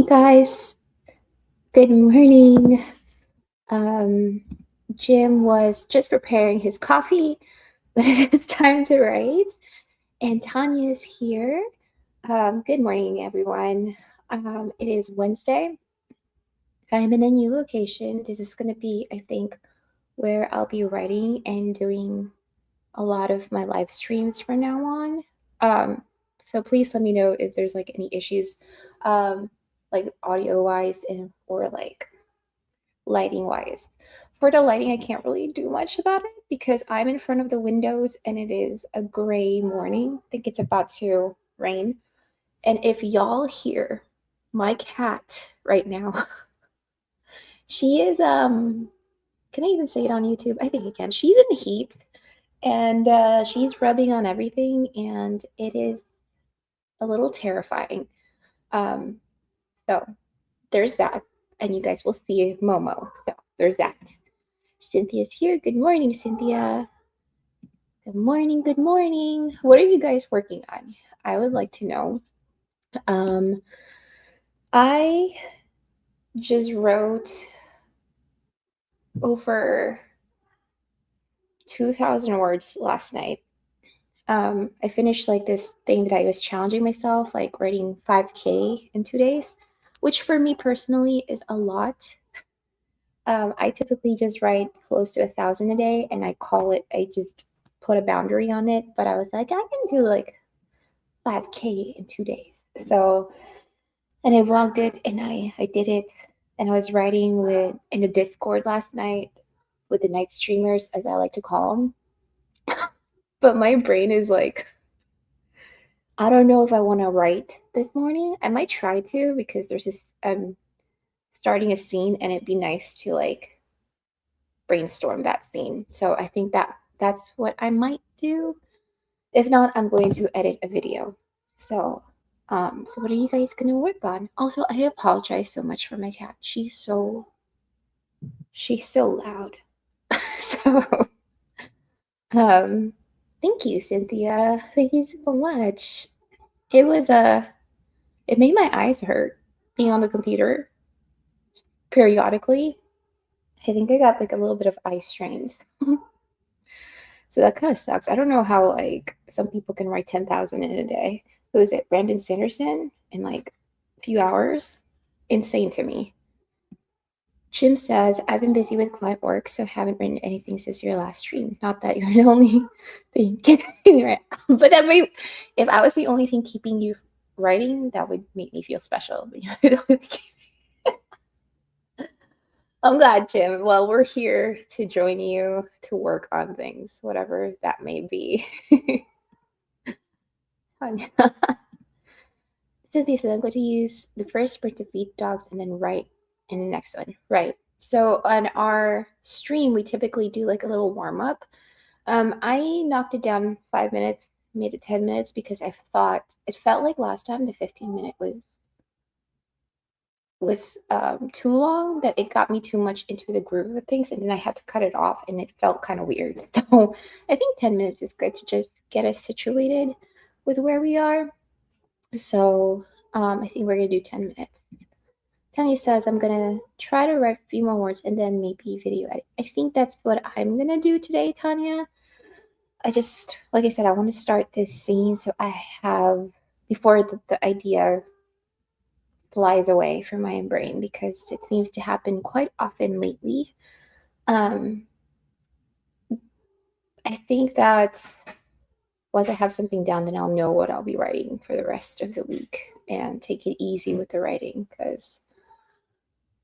guys. Good morning. Jim was just preparing his coffee, but it is time to write. And Tanya is here. Good morning, everyone. It is Wednesday. I'm in a new location. This is going to be, I think, where I'll be writing and doing a lot of my live streams from now on. So please let me know if there's like any issues, like audio wise or like lighting wise. For the lighting, I can't really do much about it because I'm in front of the windows and it is a gray morning. I think it's about to rain. And if y'all hear my cat right now, she is can I even say it on YouTube? I think I can. She's in heat and she's rubbing on everything and it is a little terrifying. So there's that. And you guys will see Momo. So there's that. Cynthia's here. Good morning, Cynthia. Good morning. Good morning. What are you guys working on? I would like to know. I just wrote over 2,000 words last night. I finished like this thing that I was challenging myself, like writing 5K in 2 days, which for me personally is a lot. I typically just write close to 1,000 a day, and I just put a boundary on it. But I was like, I can do like 5K in 2 days. So, and I vlogged it, and I did it, and I was writing in the Discord last night with the night streamers, as I like to call them. But my brain is like, I don't know if I want to write this morning. I might try to because there's this starting a scene, and it'd be nice to like brainstorm that scene. So I think that's what I might do. If not, I'm going to edit a video. So what are you guys gonna work on? Also, I apologize so much for my cat. She's so loud. So thank you, Cynthia. Thank you so much. It was it made my eyes hurt being on the computer periodically. I think I got like a little bit of eye strains. So that kind of sucks. I don't know how like some people can write 10,000 in a day. Who is it? Brandon Sanderson in like a few hours? Insane to me. Jim says, I've been busy with client work, so haven't written anything since your last stream. Not that you're the only thing keeping me right. But that might, if I was the only thing keeping you writing, that would make me feel special. I'm glad, Jim. Well, we're here to join you to work on things, whatever that may be. Cynthia said, I'm going to use the first sprint to feed dogs and then write in the next one. Right. So on our stream, we typically do like a little warm up. I knocked it down 5 minutes, made it 10 minutes because I thought it felt like last time the 15-minute was too long, that it got me too much into the groove of things, and then I had to cut it off and it felt kind of weird. So I think 10 minutes is good to just get us situated with where we are. So I think we're gonna do 10 minutes. Tanya says I'm gonna try to write a few more words and then maybe video edit. I think that's what I'm gonna do today, Tanya. I just, like I said, I want to start this scene so I have, before the idea flies away from my brain, because it seems to happen quite often lately. I think that once I have something down, then I'll know what I'll be writing for the rest of the week and take it easy with the writing, because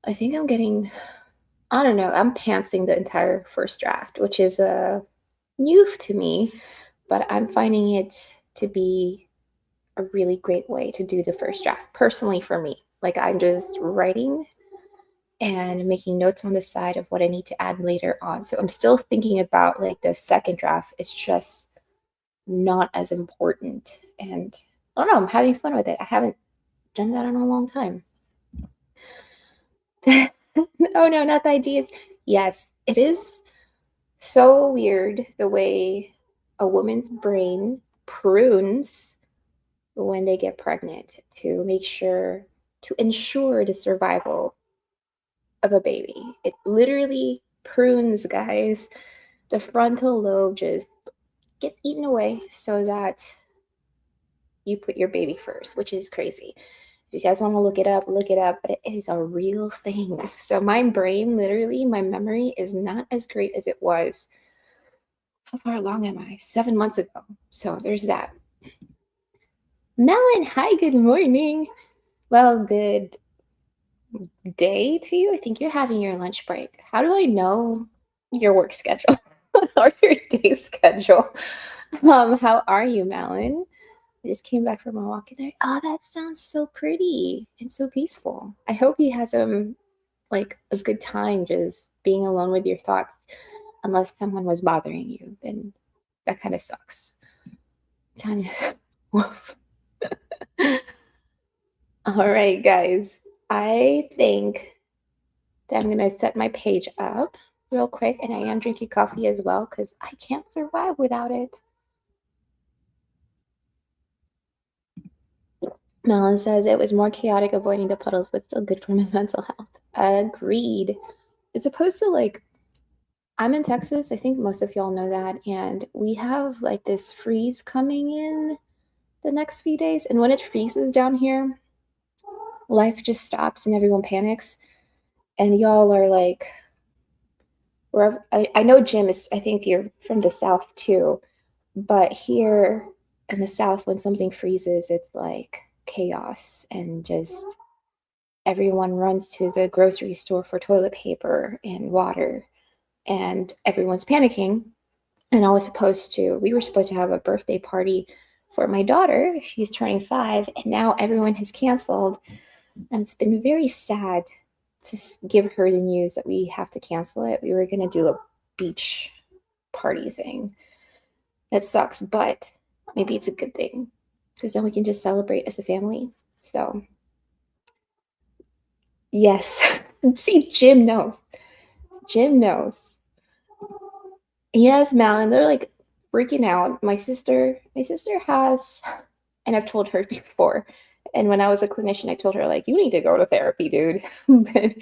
I think I'm getting, I don't know, I'm pantsing the entire first draft, which is new to me, but I'm finding it to be a really great way to do the first draft, personally for me. Like, I'm just writing and making notes on the side of what I need to add later on. So I'm still thinking about like the second draft. It's just not as important. And I don't know, I'm having fun with it. I haven't done that in a long time. Oh no, not the ideas. Yes, it is so weird the way a woman's brain prunes when they get pregnant to make sure to ensure the survival of a baby. It literally prunes, guys. The frontal lobe just gets eaten away so that you put your baby first, which is crazy. If you guys want to look it up, but it is a real thing. So my brain, literally, my memory is not as great as it was. How far along am I? 7 months ago. So there's that. Melon, hi, good morning. Well, good day to you. I think you're having your lunch break. How do I know your work schedule or your day schedule? How are you, Malin? I just came back from a walk in there. Oh, that sounds so pretty and so peaceful. I hope you had like a good time just being alone with your thoughts. Unless someone was bothering you, then that kind of sucks. Tanya. All right, guys. I think that I'm going to set my page up real quick, and I am drinking coffee as well because I can't survive without it. Melon says it was more chaotic avoiding the puddles, but still good for my mental health. Agreed. It's supposed to like, I'm in Texas. I think most of y'all know that. And we have like this freeze coming in the next few days. And when it freezes down here, life just stops and everyone panics. And y'all are like, wherever, I know Jim is, I think you're from the South too. But here in the South, when something freezes, it's like chaos and just everyone runs to the grocery store for toilet paper and water, and everyone's panicking. And we were supposed to have a birthday party for my daughter. She's turning 5, and now everyone has canceled. And it's been very sad to give her the news that we have to cancel it. We were going to do a beach party thing. It sucks, but maybe it's a good thing because then we can just celebrate as a family. So, yes. See, Jim knows. Jim knows. Yes, Malin, they're like freaking out. My sister has, and I've told her before, and when I was a clinician, I told her, like, you need to go to therapy, dude. But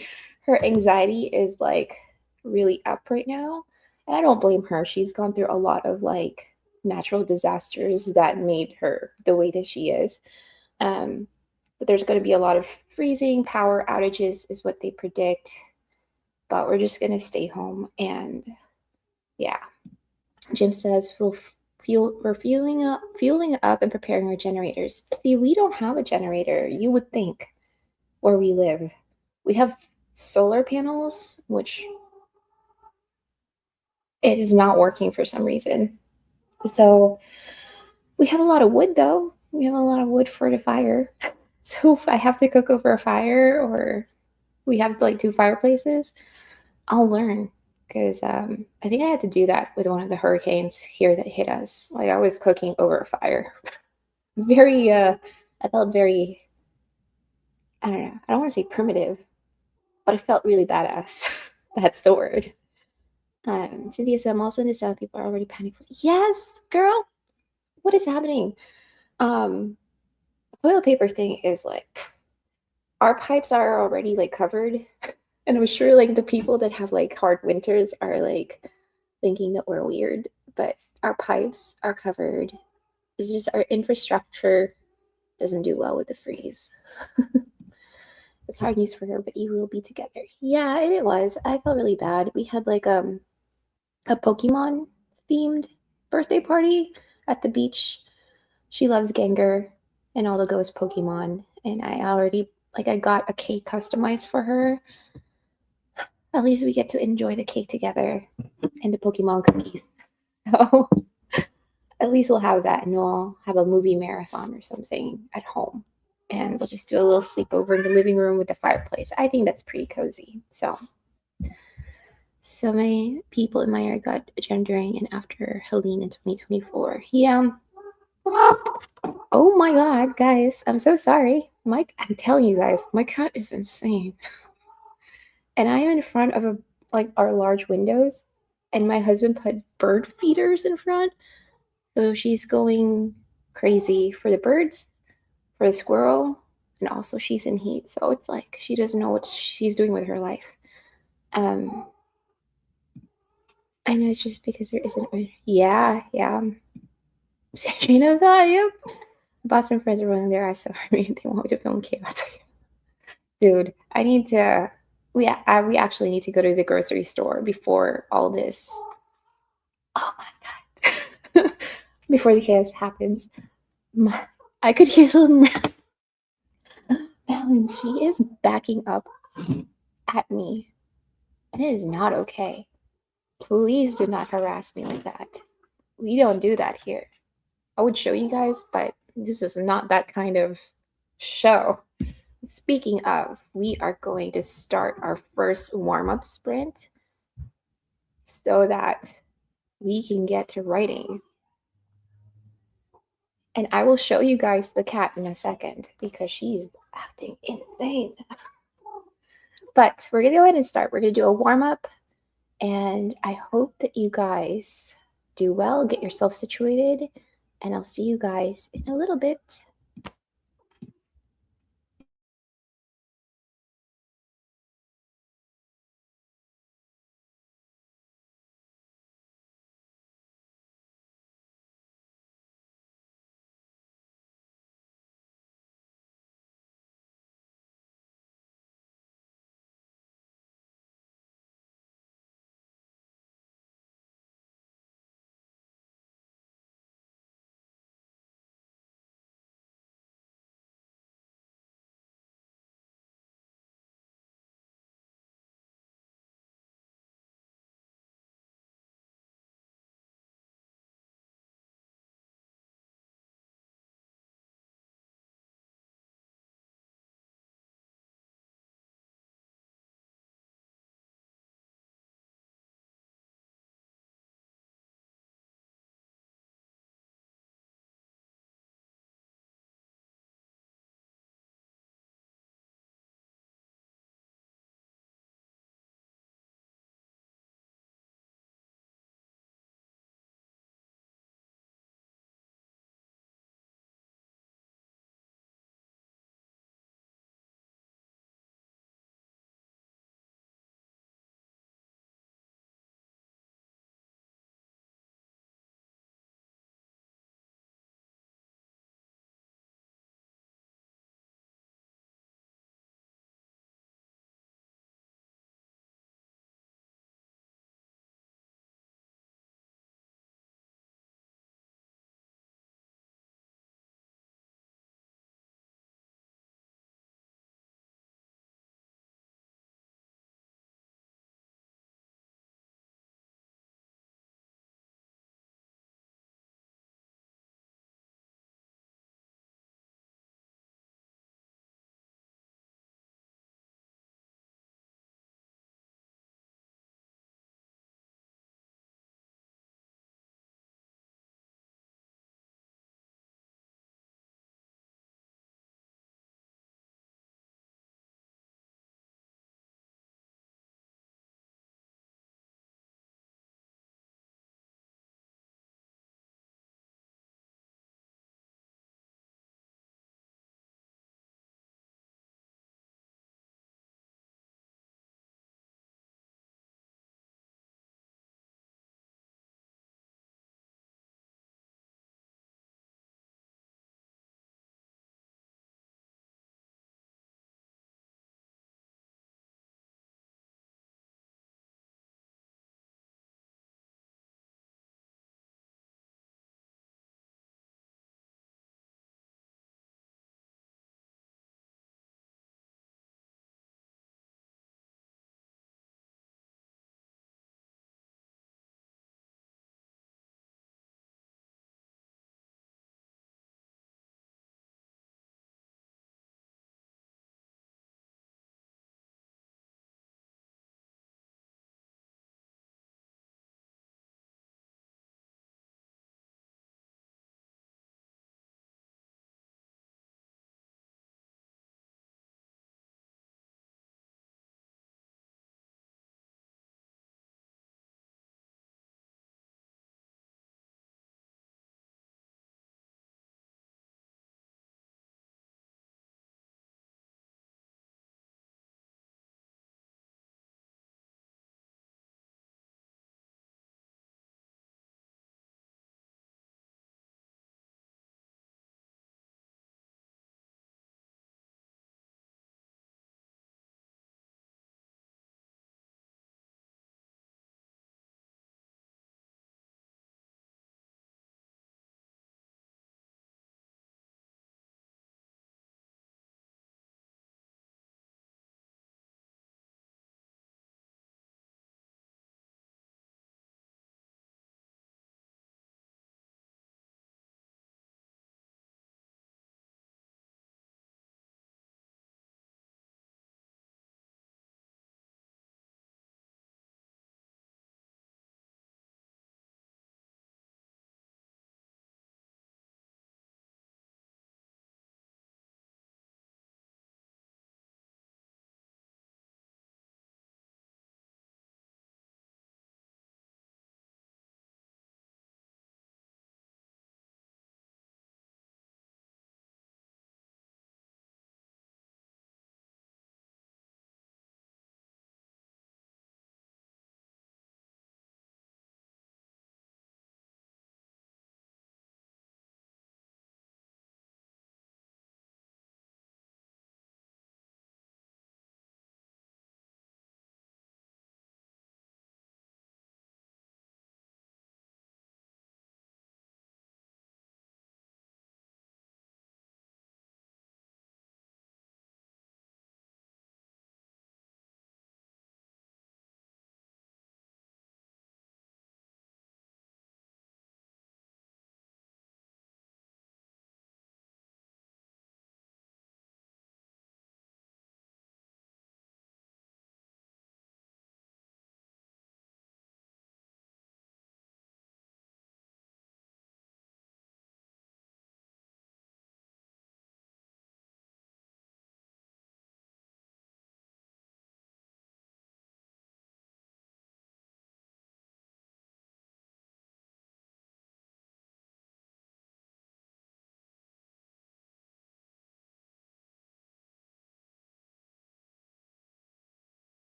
her anxiety is like really up right now. And I don't blame her. She's gone through a lot of like natural disasters that made her the way that she is. But there's going to be a lot of freezing, power outages, is what they predict. But we're just going to stay home. And yeah, Jim says we're fueling up and preparing our generators. See, we don't have a generator. You would think where we live. We have solar panels, which it is not working for some reason. So we have a lot of wood, though. We have a lot of wood for the fire. So if I have to cook over a fire or we have like 2 fireplaces, I'll learn because I think I had to do that with one of the hurricanes here that hit us. Like I was cooking over a fire. I felt very, I don't know, I don't want to say primitive, but I felt really badass. That's the word. Cynthia said, I'm also in the South, people are already panicking. Yes, girl, what is happening? The toilet paper thing is like, our pipes are already like covered. And I'm sure like the people that have like hard winters are like thinking that we're weird, but our pipes are covered. It's just our infrastructure doesn't do well with the freeze. It's hard news for her, but you will be together. Yeah, it was. I felt really bad. We had like a Pokemon themed birthday party at the beach. She loves Gengar and all the ghost Pokemon, and I got a cake customized for her. At least we get to enjoy the cake together and the Pokemon cookies. So at least we'll have that, and we'll have a movie marathon or something at home. And we'll just do a little sleepover in the living room with the fireplace. I think that's pretty cozy. So many people in my area got gendering and after Helene in 2024. Yeah. Oh my God, guys. I'm so sorry. I'm telling you guys, my cat is insane. And I am in front of our large windows, and my husband put bird feeders in front. So she's going crazy for the birds, for the squirrel, and also she's in heat, so it's like she doesn't know what she's doing with her life. Um, I know it's just because there isn't. Yeah, yeah. Train of thought. Yep. Boston friends are running their eyes so hard. They want me to film chaos. Dude, I need to. We actually need to go to the grocery store before all this. Oh my god! Before the chaos happens, I could hear them. Ellen, she is backing up at me, and it is not okay. Please do not harass me like that. We don't do that here. I would show you guys, but this is not that kind of show. Speaking of, we are going to start our first warm-up sprint so that we can get to writing. And I will show you guys the cat in a second because she's acting insane. But we're going to go ahead and start. We're going to do a warm-up, and I hope that you guys do well, get yourself situated, and I'll see you guys in a little bit.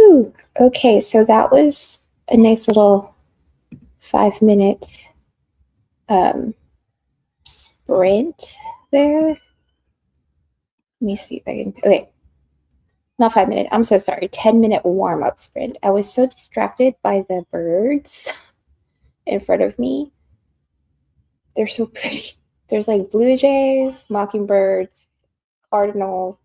Whew. Okay, so that was a nice little 5-minute sprint there. Let me see if I can. Okay, not 5 minute. I'm so sorry. 10-minute warm up sprint. I was so distracted by the birds in front of me. They're so pretty. There's like blue jays, mockingbirds, cardinals.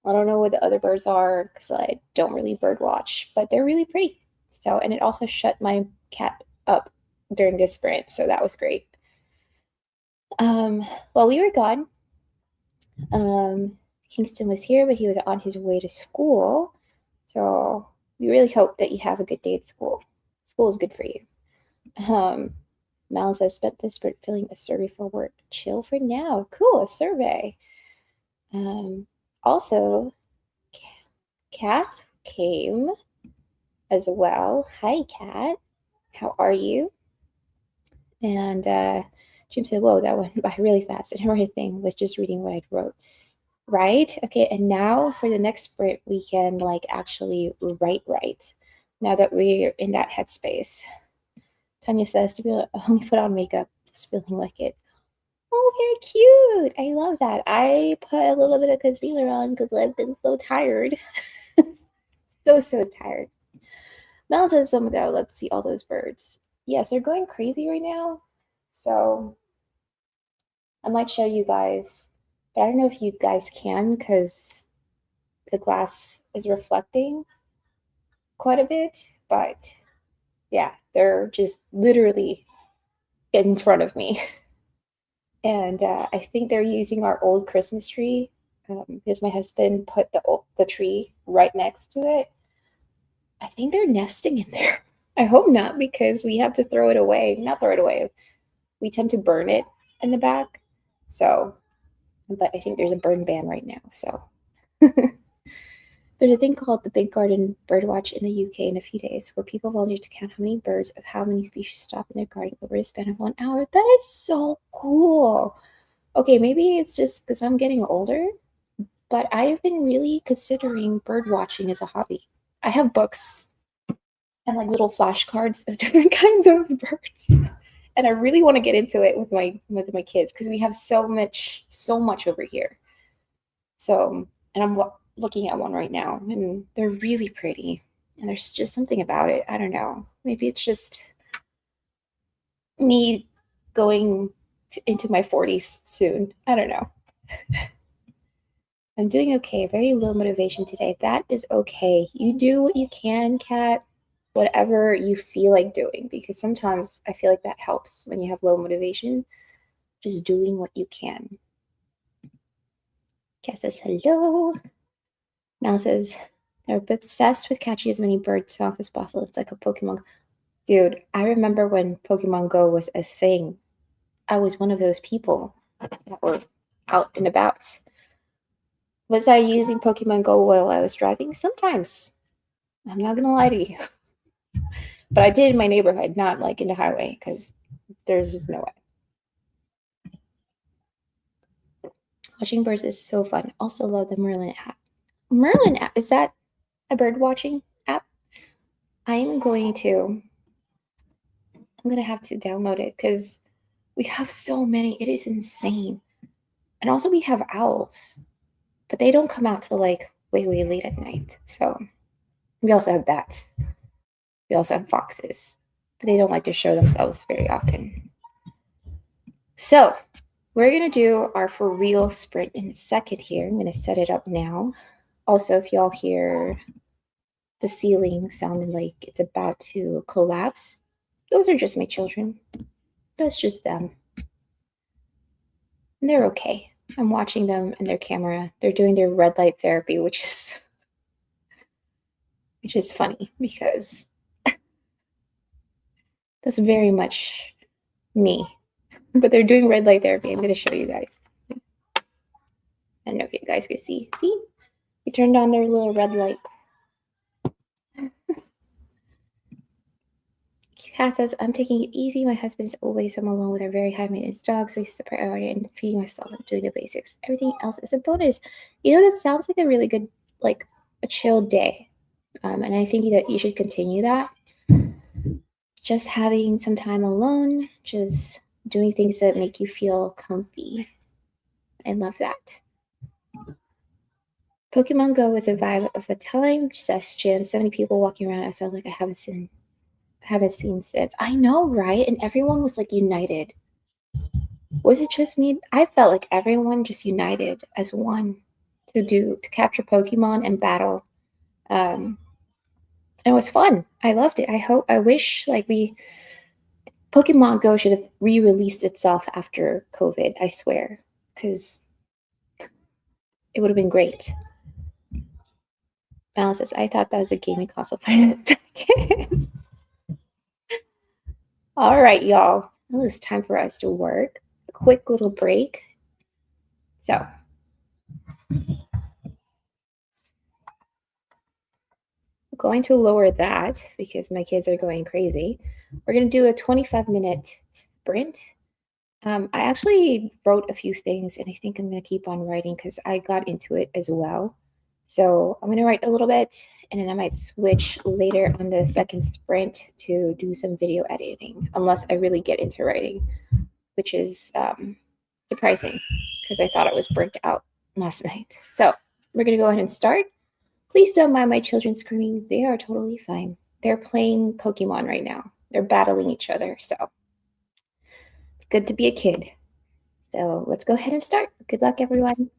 I don't know what the other birds are because I don't really bird watch, but they're really pretty. So, and it also shut my cat up during this sprint, so that was great. While we were gone, Kingston was here, but he was on his way to school. So we really hope that you have a good day at school. School is good for you. Mal says, spent this sprint filling a survey for work. Chill for now. Cool, a survey. Also, Kat came as well. Hi, Kat. How are you? And Jim said, whoa, that went by really fast. And her thing was just reading what I wrote. Right? Okay, and now for the next sprint, we can like actually write right. Now that we're in that headspace. Tanya says to be like, only put on makeup, just feeling like it. Oh, very cute. I love that. I put a little bit of concealer on because I've been so tired. so tired. Mel says, oh my god, let's see all those birds. Yes, they're going crazy right now. So I might show you guys, but I don't know if you guys can because the glass is reflecting quite a bit. But yeah, they're just literally in front of me. And I think they're using our old Christmas tree because my husband put the tree right next to it. I think they're nesting in there. I hope not because we have to throw it away. Not throw it away. We tend to burn it in the back. So, but I think there's a burn ban right now. So there's a thing called the Big Garden Birdwatch in the UK in a few days where people volunteer to count how many birds of how many species stop in their garden over the span of 1 hour. That is so cool. Okay, maybe it's just because I'm getting older, but I've been really considering bird watching as a hobby. I have books and like little flashcards of different kinds of birds. And I really want to get into it with my kids because we have so much over here. So, and I'm looking at one right now, and they're really pretty. And there's just something about it. I don't know. Maybe it's just me going into my 40s soon. I don't know. I'm doing okay. Very low motivation today. That is okay. You do what you can, Kat. Whatever you feel like doing, because sometimes I feel like that helps when you have low motivation. Just doing what you can. Kat says hello. Mal says they're obsessed with catching as many bird songs as possible. It's like a Pokemon. Dude, I remember when Pokemon Go was a thing. I was one of those people that were out and about. Was I using Pokemon Go while I was driving? Sometimes. I'm not gonna lie to you. But I did in my neighborhood, not like in the highway, because there's just no way. Watching birds is so fun. Also love the Merlin app. Merlin app, is that a bird watching app? I'm gonna have to download it because we have so many. It is insane. And also we have owls, but they don't come out till like way late at night. So we also have bats. We also have foxes, but they don't like to show themselves very often. So we're going to do our for real sprint in a second here. I'm going to set it up now. Also, if y'all hear the ceiling sounding like it's about to collapse, those are just my children. That's just them. And they're okay. I'm watching them and their camera. They're doing their red light therapy, which is funny because that's very much me. But they're doing red light therapy. I'm going to show you guys. I don't know if you guys can see. See? We turned on their little red light. Kat says, I'm taking it easy. My husband's always home alone with a very high maintenance dog, so he's the priority and feeding myself and doing the basics. Everything else is a bonus. You know, that sounds like a really good, like a chill day. And I think that you should continue that. Just having some time alone, just doing things that make you feel comfy. I love that. Pokemon Go was a vibe of a time, says Jim. So many people walking around. I felt like I haven't seen since. I know, right? And everyone was like united. Was it just me? I felt like everyone just united as one to capture Pokemon and battle. Um, and it was fun. I loved it. I wish like we Pokemon Go should have re-released itself after COVID. I swear, because it would have been great. Alan says, I thought that was a gaming console for a second. All right, y'all. Well, it's time for us to work. A quick little break. So, I'm going to lower that because my kids are going crazy. We're going to do a 25-minute sprint. I actually wrote a few things, and I think I'm going to keep on writing because I got into it as well. So, I'm going to write a little bit, and then I might switch later on the second sprint to do some video editing, unless I really get into writing, which is surprising because I thought I was burnt out last night. So, we're going to go ahead and start. Please don't mind my children screaming. They are totally fine. They're playing Pokemon right now. They're battling each other. So it's good to be a kid. So let's go ahead and start. Good luck, everyone.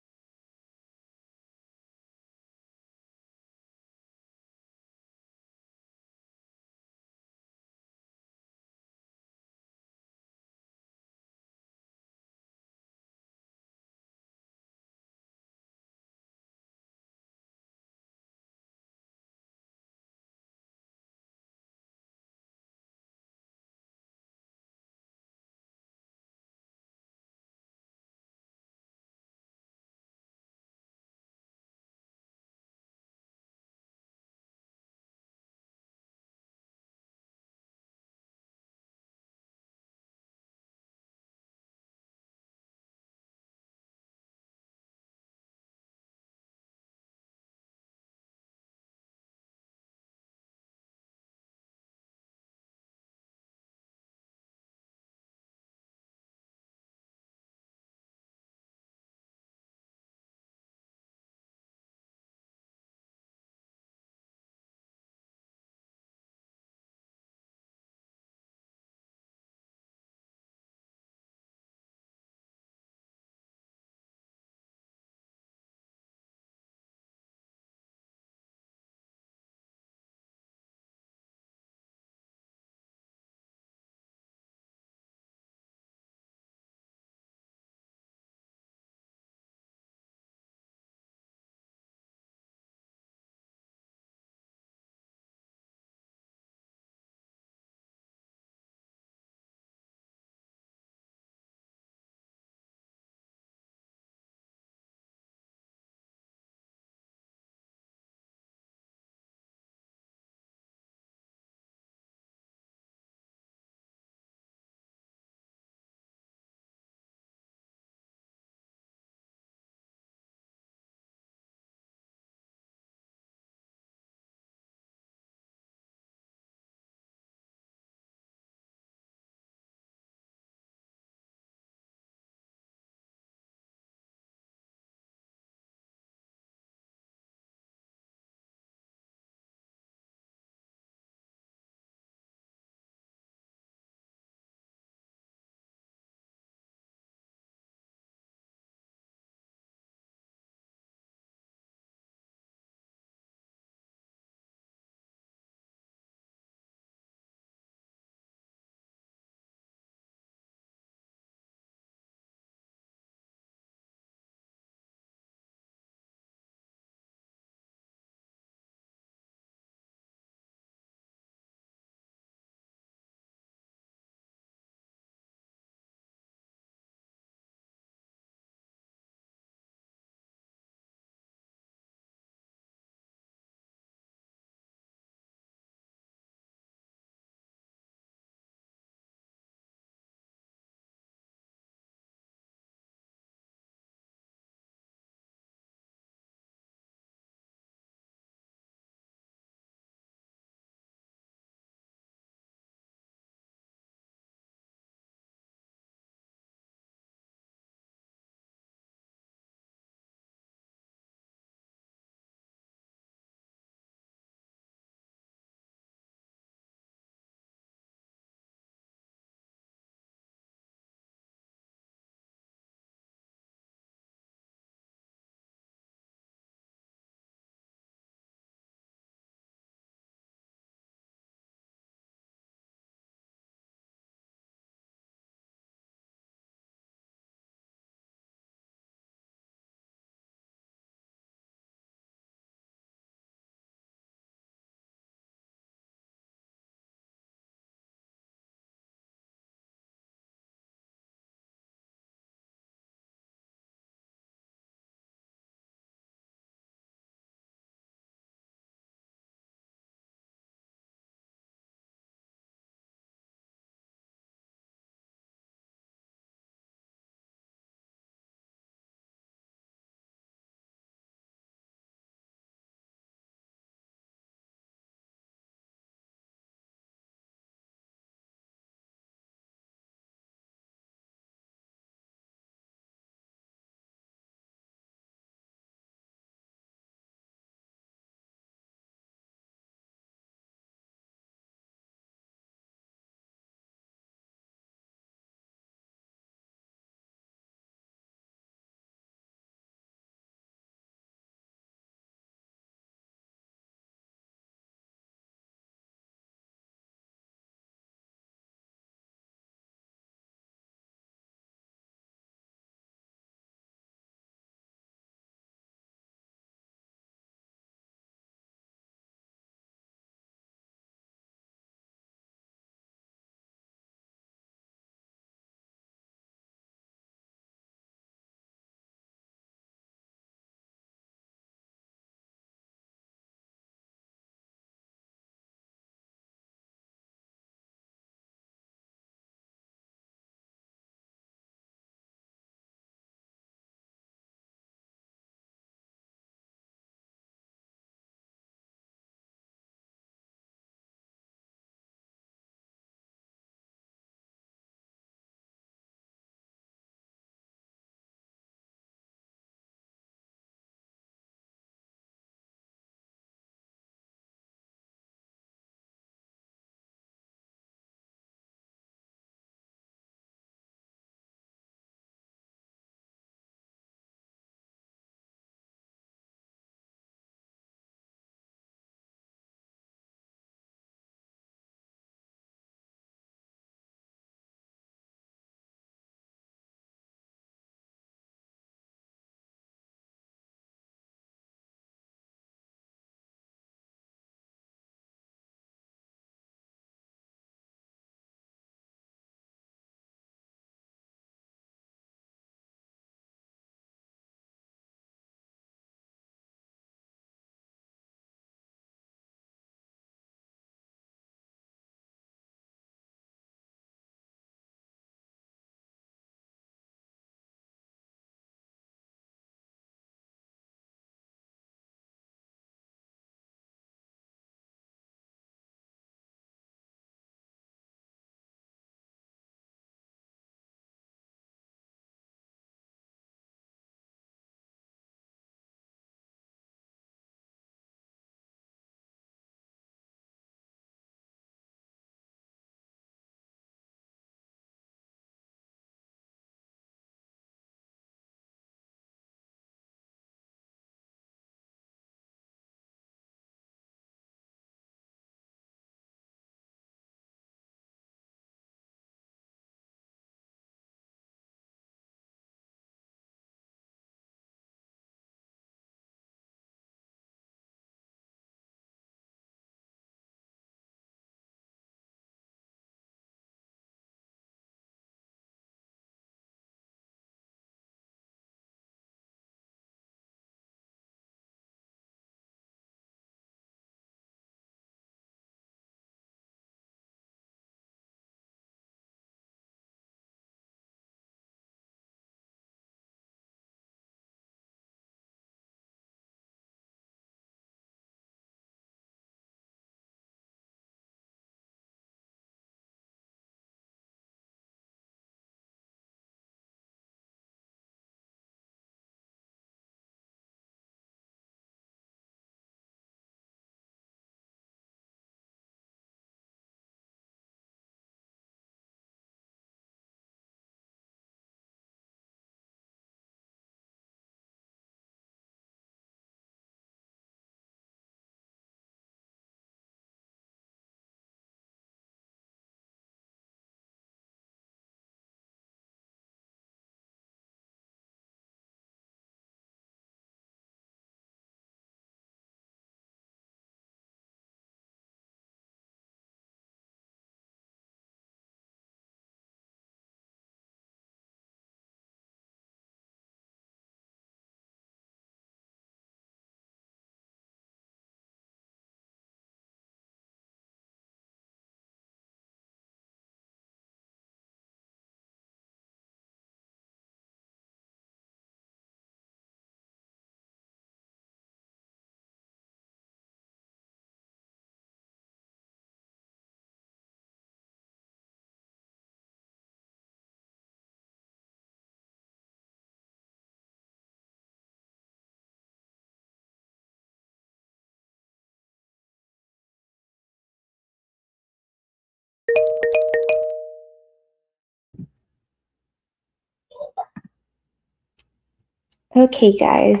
Okay, guys,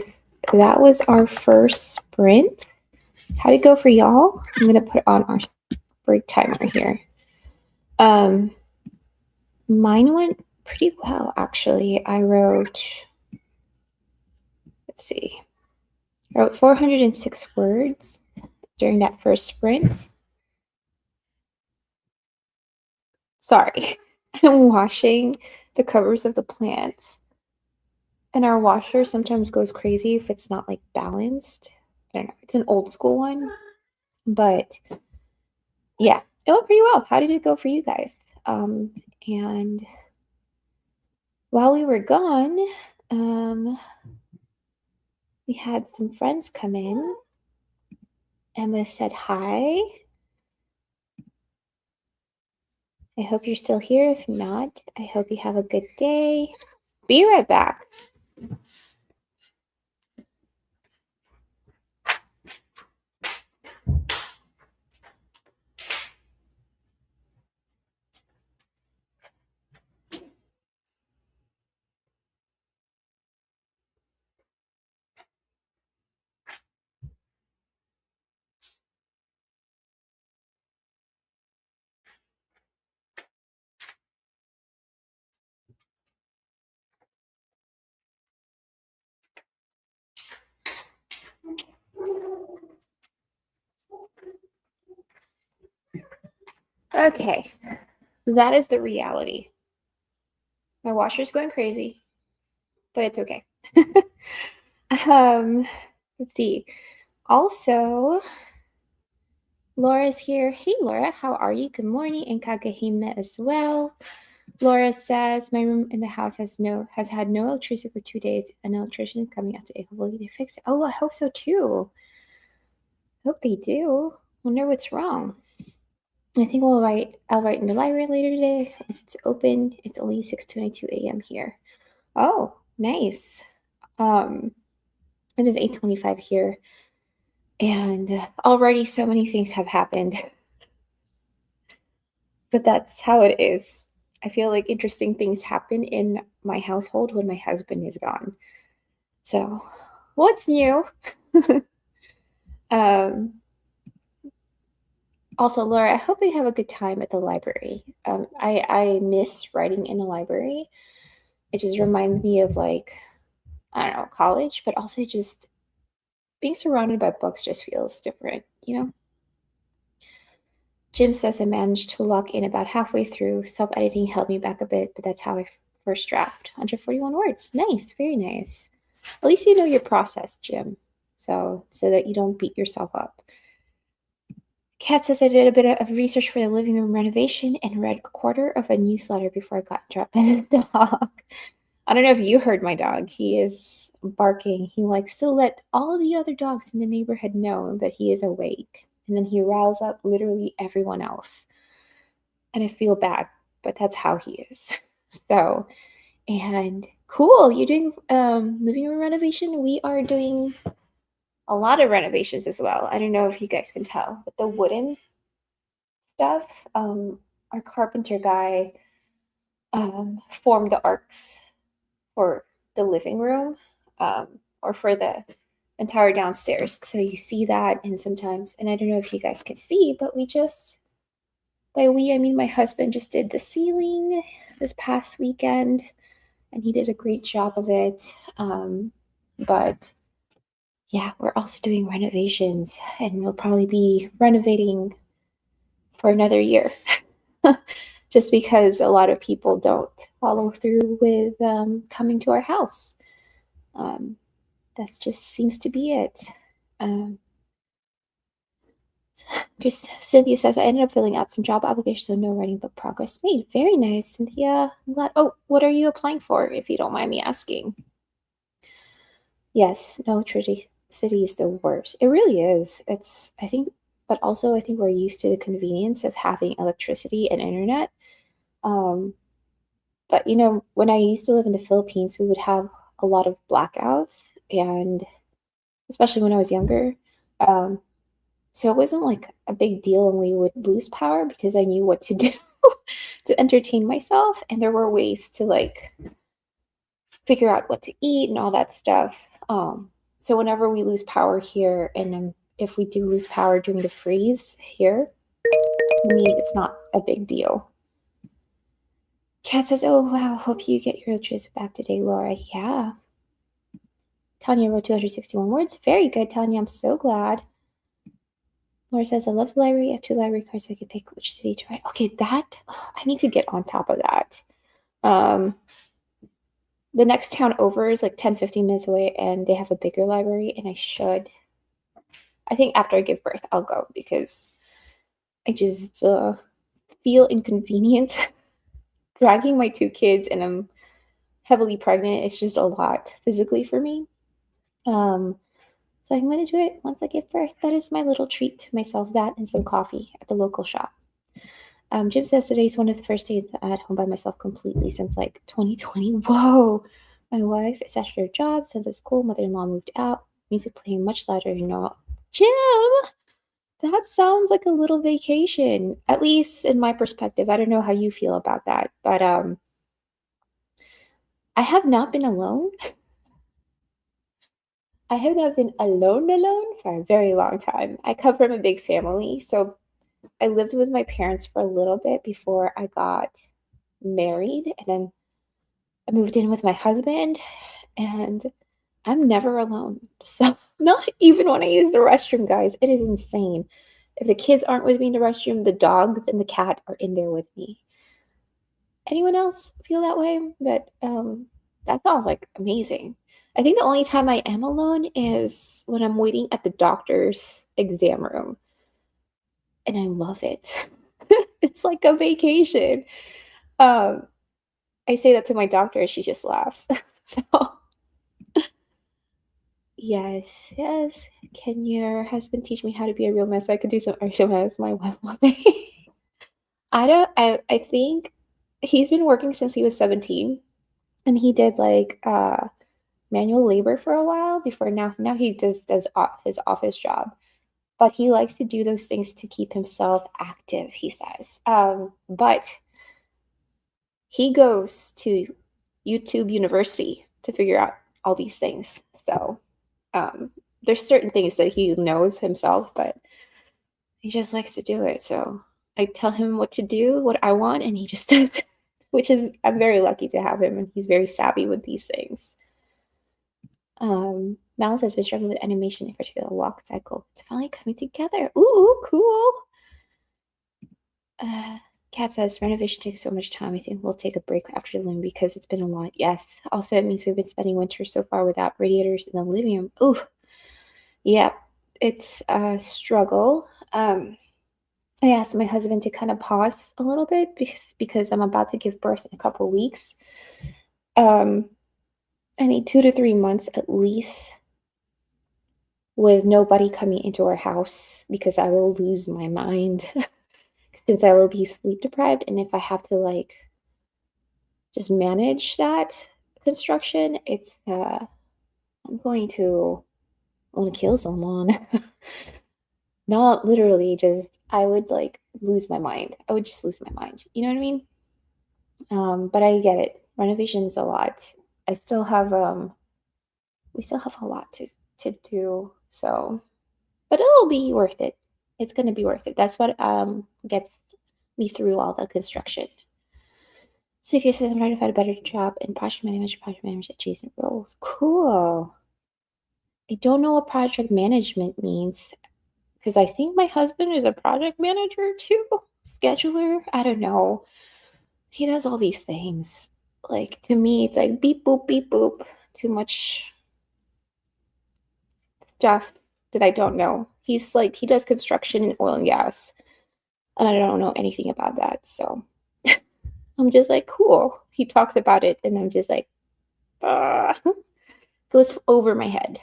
that was our first sprint. How'd it go for y'all? I'm gonna put on our break timer here. Mine went pretty well, actually. I wrote, let's see, I wrote 406 words during that first sprint. Sorry, I'm washing the covers of the plants. And our washer sometimes goes crazy if it's not like balanced. I don't know. It's an old school one, but yeah, it went pretty well. How did it go for you guys? And while we were gone, we had some friends come in. Emma said hi. I hope you're still here. If not, I hope you have a good day. Be right back. Okay, that is the reality. My washer's going crazy, but it's okay. Let's see. Also, Laura's here. Hey, Laura, how are you? Good morning. And Kakahime as well. Laura says, my room in the house has had no electricity for 2 days. An electrician is coming out today. Hopefully they fix it. Oh, I hope so too. Hope they do. Wonder what's wrong. I think I'll write in the library later today. Once it's open, it's only 6:22 a.m. here. Oh, nice. It is 8:25 here. And already so many things have happened. But that's how it is. I feel like interesting things happen in my household when my husband is gone. So, what's new? Also, Laura, I hope you have a good time at the library. I miss writing in the library. It just reminds me of like, I don't know, college, but also just being surrounded by books just feels different, you know? Jim says I managed to lock in about halfway through. Self-editing held me back a bit, but that's how I first draft. 141 words. Nice, very nice. At least you know your process, Jim. So that you don't beat yourself up. Kat says I did a bit of research for the living room renovation and read a quarter of a newsletter before I got dropped by the dog. I don't know if you heard my dog. He is barking. He likes to let all the other dogs in the neighborhood know that he is awake. And then he riles up literally everyone else. And I feel bad, but that's how he is. So, and cool, you're doing living room renovation. We are doing a lot of renovations as well. I don't know if you guys can tell, but the wooden stuff, our carpenter guy formed the arcs for the living room or for the entire downstairs. So you see that, and sometimes, and I don't know if you guys can see, but by we, I mean my husband just did the ceiling this past weekend, and he did a great job of it. But yeah, we're also doing renovations, and we'll probably be renovating for another year. Just because a lot of people don't follow through with coming to our house. That just seems to be it. Just Cynthia says I ended up filling out some job applications, so no writing, but progress made. Very nice, Cynthia. I'm glad. Oh, what are you applying for, if you don't mind me asking? Yes, no, Trinity City is the worst. It really is. I think, but also I think we're used to the convenience of having electricity and internet. But when I used to live in the Philippines, we would have a lot of blackouts, and especially when I was younger. So it wasn't like a big deal when we would lose power because I knew what to do to entertain myself, and there were ways to figure out what to eat and all that stuff. So whenever we lose power here, and if we do lose power during the freeze here, I mean, it's not a big deal. Kat says, oh, wow, hope you get your electricity back today, Laura. Yeah. Tanya wrote 261 words. Very good, Tanya. I'm so glad. Laura says, I love the library. I have 2 library cards. So I can pick which city to write. Okay, I need to get on top of that. The next town over is like 10, 15 minutes away, and they have a bigger library, and I think after I give birth, I'll go because I just feel inconvenient dragging my 2 kids, and I'm heavily pregnant. It's just a lot physically for me. So I'm going to do it once I give birth. That is my little treat to myself, that and some coffee at the local shop. Jim says today's one of the first days at home by myself completely since like 2020. Whoa! My wife is at her job, since at school, mother-in-law moved out, music playing much louder, Jim! That sounds like a little vacation, at least in my perspective. I don't know how you feel about that, but I have not been alone. I have not been alone for a very long time. I come from a big family, so I lived with my parents for a little bit before I got married, and then I moved in with my husband, and I'm never alone. So, not even when I use the restroom, guys. It is insane. If the kids aren't with me in the restroom, the dog and the cat are in there with me. Anyone else feel that way? But that sounds like amazing. I think the only time I am alone is when I'm waiting at the doctor's exam room. And I love it. It's like a vacation. I say that to my doctor, she just laughs. So, yes. Can your husband teach me how to be a real mess? I could do some as my wife one day. I think he's been working since he was 17, and he did like manual labor for a while before now he just does his office job. But he likes to do those things to keep himself active, he says. But he goes to YouTube University to figure out all these things. So there's certain things that he knows himself, but he just likes to do it. So I tell him what to do, what I want, and he just does it, which is, I'm very lucky to have him, and he's very savvy with these things. Malice has been struggling with animation, in particular walk cycle. It's finally coming together. Ooh, cool. Kat says renovation takes so much time. I think we'll take a break after the loom because it's been a lot. Yes. Also, it means we've been spending winter so far without radiators in the living room. Ooh. Yeah, it's a struggle. I asked my husband to kind of pause a little bit because I'm about to give birth in a couple of weeks. I need 2 to 3 months at least with nobody coming into our house because I will lose my mind since I will be sleep deprived. And if I have to like just manage that construction, it's I'm going to want to kill someone. Not literally, just I would like lose my mind. I would just lose my mind. You know what I mean? But I get it. Renovation's a lot. I still have we still have a lot to do. So, but it'll be worth it. It's gonna be worth it. That's what gets me through all the construction. Sophia says I'm trying to find a better job in project management adjacent roles. Cool. I don't know what project management means because I think my husband is a project manager too, scheduler. I don't know. He does all these things. Like to me, it's like beep boop beep boop. Too much stuff that I don't know. He's like he does construction in oil and gas, and I don't know anything about that. So I'm just like cool. He talks about it, and I'm just like, goes over my head.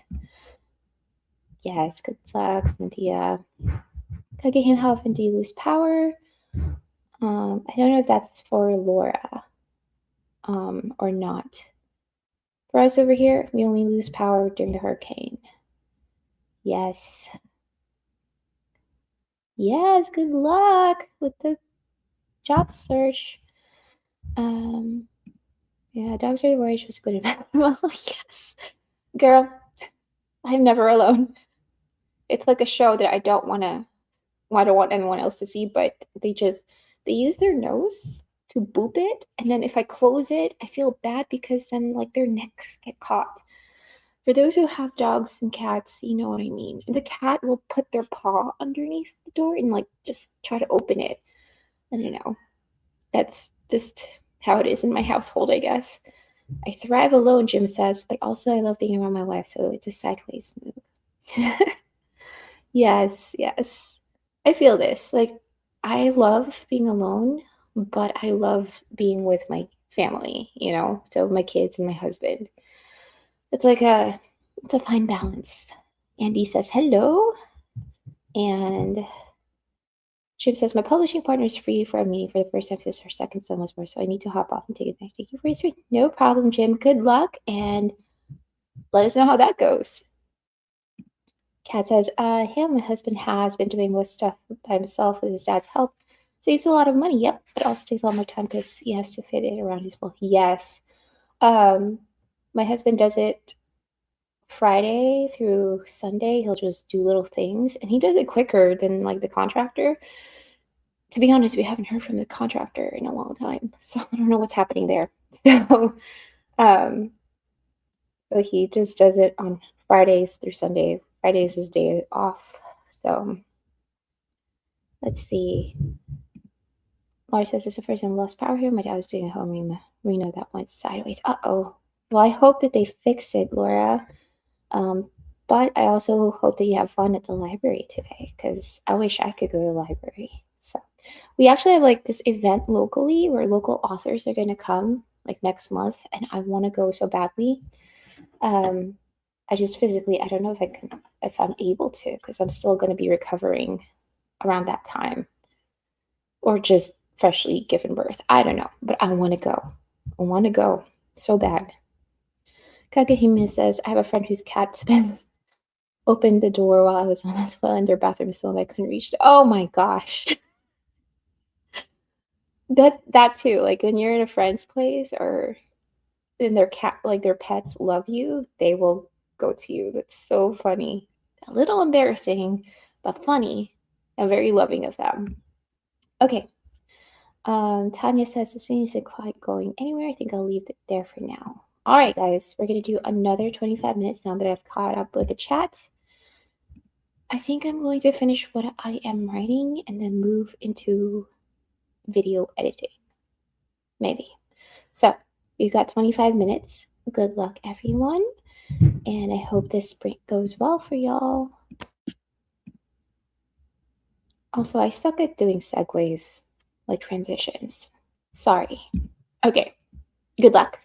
Yes, good luck, Cynthia. Can I get him? How often do you lose power? I don't know if that's for Laura or not. For us over here, we only lose power during the hurricane. Yes. Yes, good luck with the job search. Yeah, dogs are worried she was good enough. Well, yes. Girl, I'm never alone. It's like a show that I don't want anyone else to see, but they use their nose to boop it, and then if I close it, I feel bad because then like their necks get caught. For those who have dogs and cats, you know what I mean. The cat will put their paw underneath the door and like just try to open it. I don't know. That's just how it is in my household, I guess. I thrive alone, Jim says, but also I love being around my wife, so it's a sideways move. Yes, yes. I feel this. Like, I love being alone, but I love being with my family, you know? So my kids and my husband. It's like it's a fine balance. Andy says hello, and Jim says my publishing partner is free for a meeting for the first time since her second son was born, so I need to hop off and take it back. Thank you for your screen. No problem, Jim. Good luck, and let us know how that goes. Kat says, my husband has been doing most stuff by himself with his dad's help. Saves a lot of money, yep, but also takes a lot more time because he has to fit it around his work. Yes. Um, my husband does it Friday through Sunday. He'll just do little things, and he does it quicker than like the contractor. To be honest, we haven't heard from the contractor in a long time, so I don't know what's happening there. So, um, so he just does it on Fridays through Sunday. Fridays is his day off. So let's see. Laura says it's the first time I lost power here. My dad was doing a home reno that went sideways. Uh-oh. Well, I hope that they fix it, Laura. But I also hope that you have fun at the library today because I wish I could go to the library. So we actually have like this event locally where local authors are going to come like next month, and I want to go so badly. I just physically, I don't know if I'm able to because I'm still going to be recovering around that time or just freshly given birth. I don't know, but I want to go. I want to go so bad. Kakahime says, I have a friend whose cat's been opened the door while I was on the toilet in their bathroom so I couldn't reach it. Oh my gosh. That too, like when you're in a friend's place or in their cat like their pets love you, they will go to you. That's so funny. A little embarrassing, but funny and very loving of them. Okay. Tanya says the scene isn't quite going anywhere. I think I'll leave it there for now. All right, guys, we're going to do another 25 minutes now that I've caught up with the chat. I think I'm going to finish what I am writing and then move into video editing. Maybe. So, we've got 25 minutes. Good luck, everyone. And I hope this sprint goes well for y'all. Also, I suck at doing segues, like transitions. Sorry. Okay. Good luck.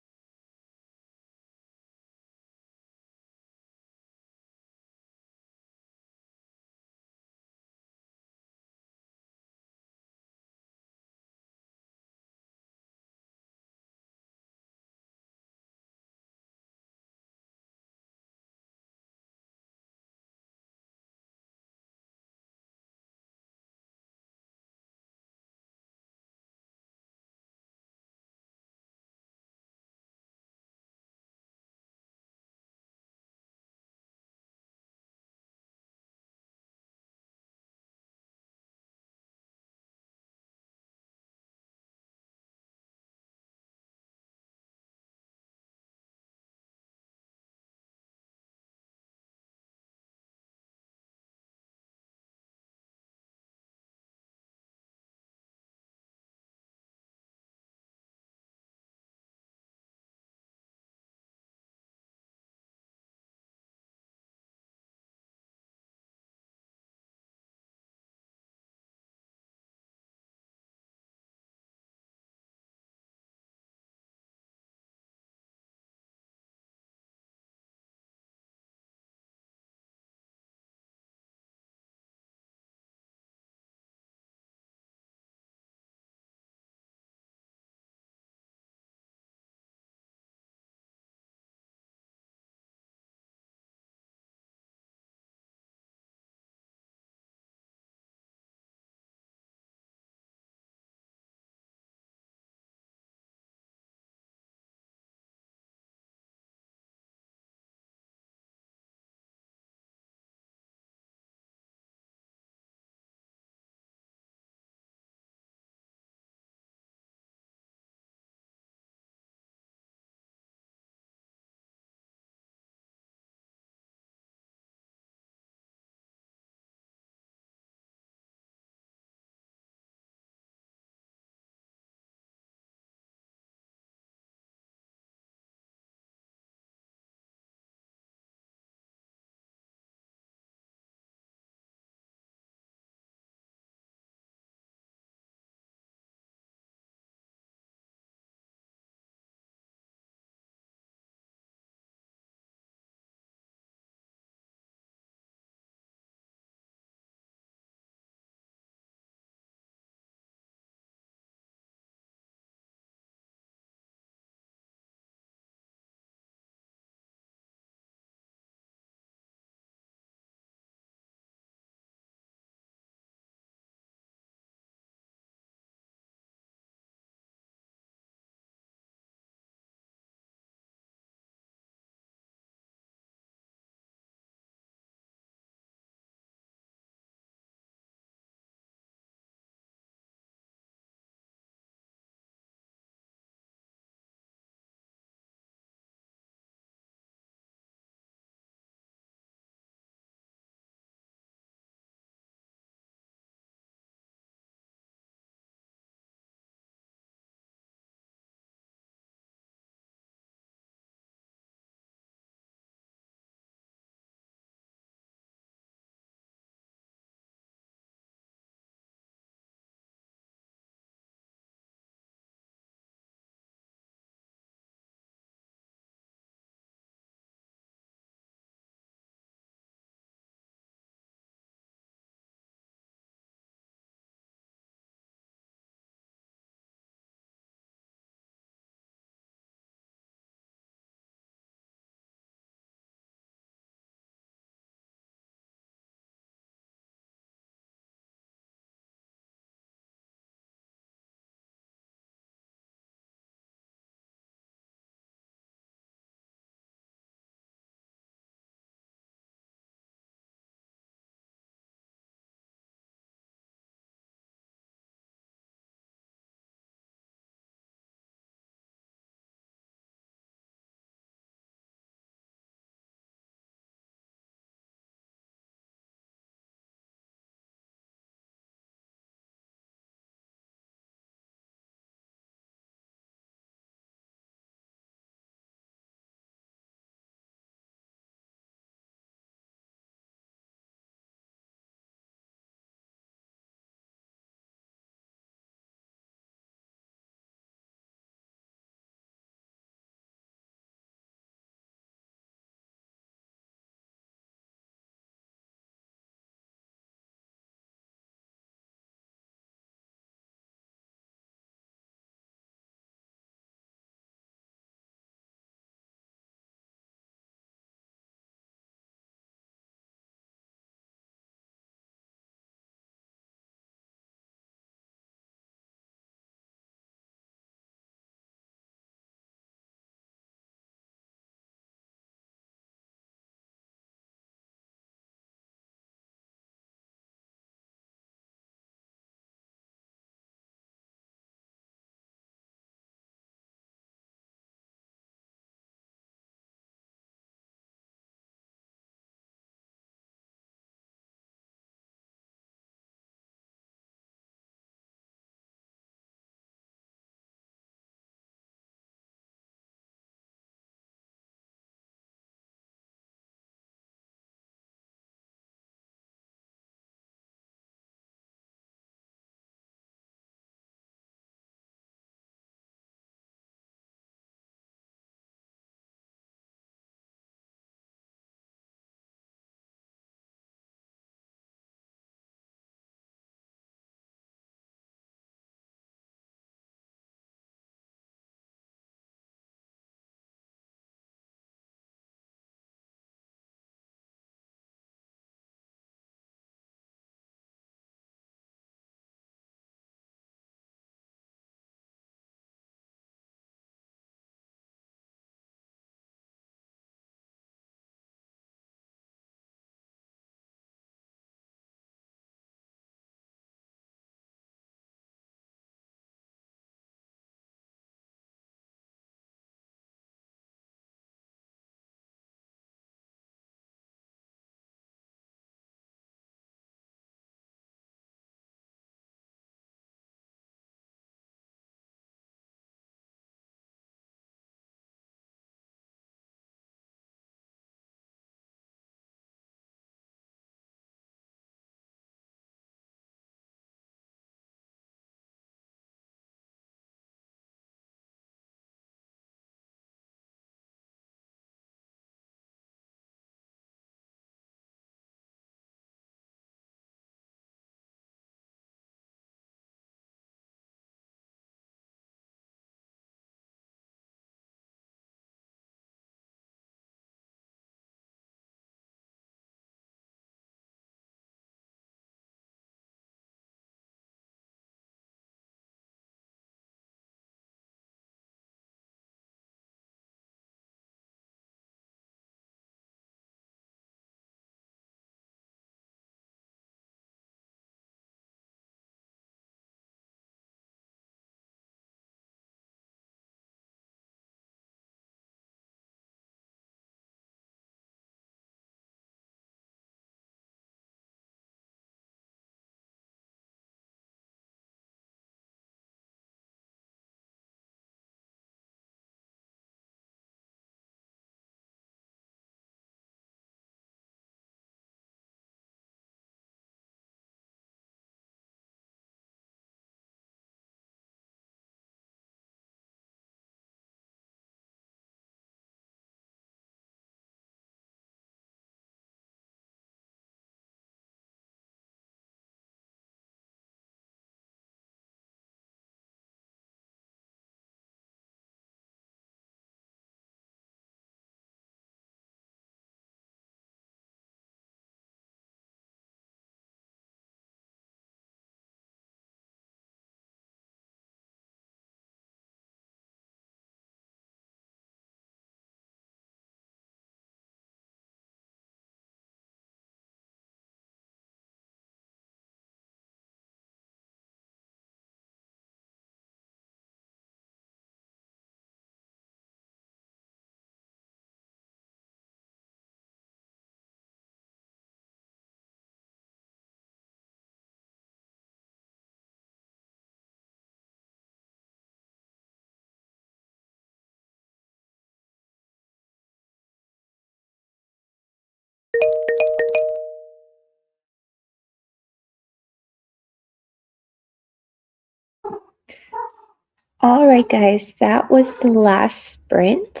All right, guys, that was the last sprint.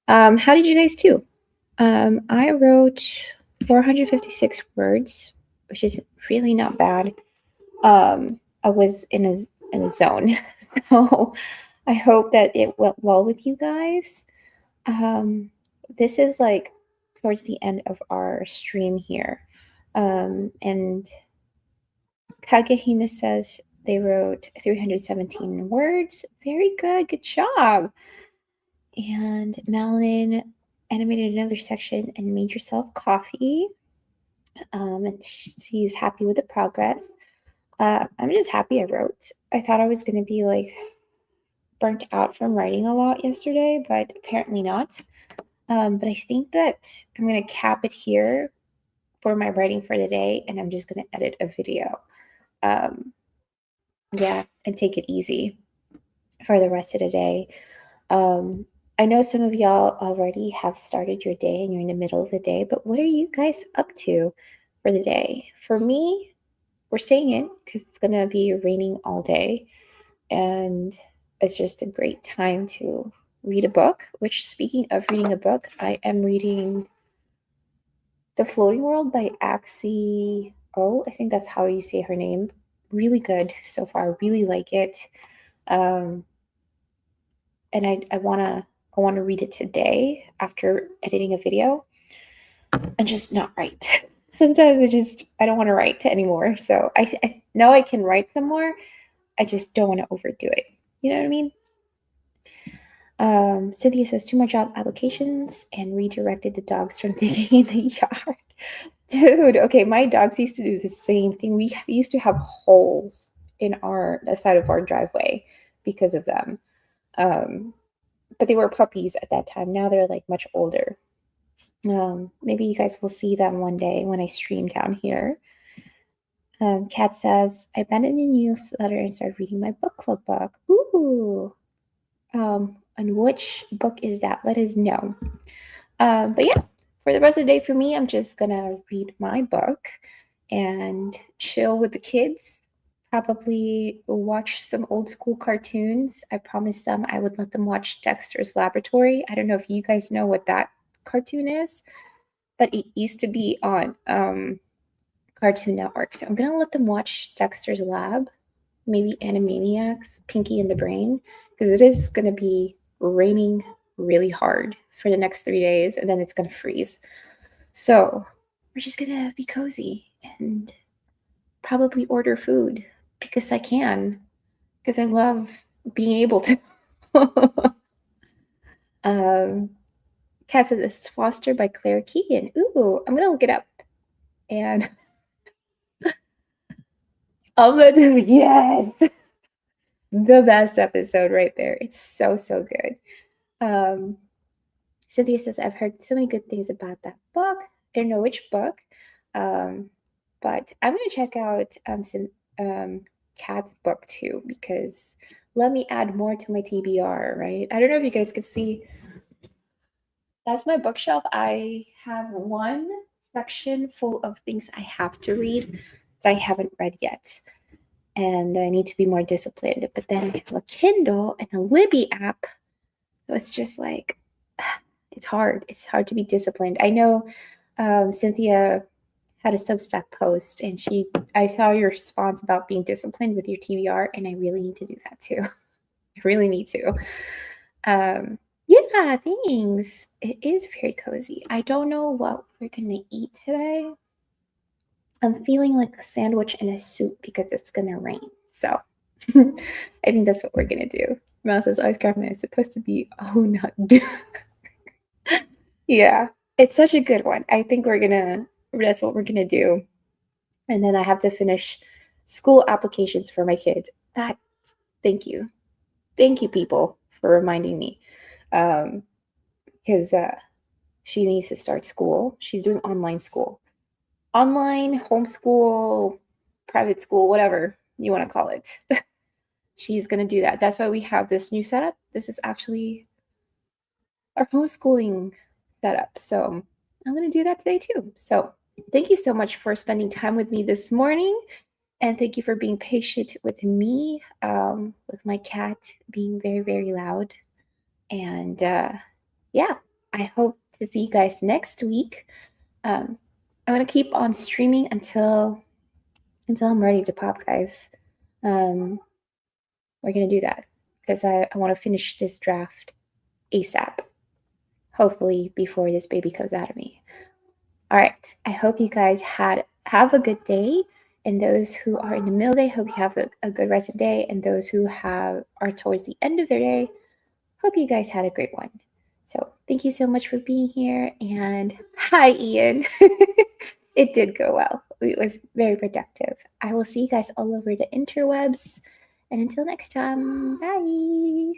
How did you guys do? I wrote 456 words, which is really not bad. I was in a zone, so I hope that it went well with you guys. Um, this is like towards the end of our stream here, and Kagehime says they wrote 317 words. Very good, good job. And Madeline animated another section and made herself coffee. And she's happy with the progress. I'm just happy I wrote. I thought I was going to be like burnt out from writing a lot yesterday, but apparently not. But I think that I'm going to cap it here for my writing for the day, and I'm just going to edit a video. Yeah, and take it easy for the rest of the day. I know some of y'all already have started your day and you're in the middle of the day, but what are you guys up to for the day? For me, we're staying in because it's going to be raining all day. And it's just a great time to read a book, which, speaking of reading a book, I am reading The Floating World by Axie. Oh, I think that's how you say her name. Really good so far. Really like it. Um, and I want to read it today after editing a video and just not write. Sometimes I don't want to write anymore. So I know I can write some more. I just don't want to overdo it. You know what I mean? Cynthia says 2 more job applications and redirected the dogs from digging in the yard. Dude, okay, my dogs used to do the same thing. We used to have holes in the side of our driveway because of them. But they were puppies at that time. Now they're like much older. Maybe you guys will see them one day when I stream down here. Kat says, I abandoned the newsletter and started reading my book club book. Ooh. And which book is that? Let us know. But yeah, for the rest of the day for me, I'm just gonna read my book and chill with the kids. Probably watch some old school cartoons. I promised them I would let them watch Dexter's Laboratory. I don't know if you guys know what that cartoon is, but it used to be on Cartoon Network. So I'm gonna let them watch Dexter's Lab, maybe Animaniacs, Pinky and the Brain, because it is gonna be raining really hard for the next 3 days, and then it's gonna freeze. So we're just gonna be cozy and probably order food because I can, because I love being able to. Kat says it's Foster by Claire Keegan. Ooh, I'm gonna look it up. And I'm gonna do yes. The best episode right there. It's so good. Cynthia says, I've heard so many good things about that book. I don't know which book, but I'm going to check out some Kat's book too, because let me add more to my TBR, right? I don't know if you guys could see. That's my bookshelf. I have one section full of things I have to read that I haven't read yet. And I need to be more disciplined. But then I have a Kindle and a Libby app. So it's just like, it's hard. It's hard to be disciplined. I know Cynthia had a Substack post and I saw your response about being disciplined with your TBR, and I really need to do that too. I really need to. Yeah, thanks. It is very cozy. I don't know what we're gonna eat today. I'm feeling like a sandwich and a soup because it's gonna rain. So I think that's what we're gonna do. Mel says ice cream is supposed to be not do. Yeah, it's such a good one. I think that's what we're gonna do. And then I have to finish school applications for my kid. Thank you. Thank you, people, for reminding me. Because she needs to start school. She's doing online school. Online, homeschool, private school, whatever you want to call it. She's going to do that. That's why we have this new setup. This is actually our homeschooling setup. So I'm going to do that today too. So thank you so much for spending time with me this morning. And thank you for being patient with me, with my cat being very, very loud. And yeah, I hope to see you guys next week. I'm gonna keep on streaming until I'm ready to pop, guys. We're gonna do that because I want to finish this draft ASAP. Hopefully before this baby comes out of me. All right. I hope you guys have a good day. And those who are in the middle of the day, hope you have a good rest of the day. And those who are towards the end of their day, hope you guys had a great one. So thank you so much for being here. And hi, Ian. It did go well. It was very productive. I will see you guys all over the interwebs. And until next time, bye.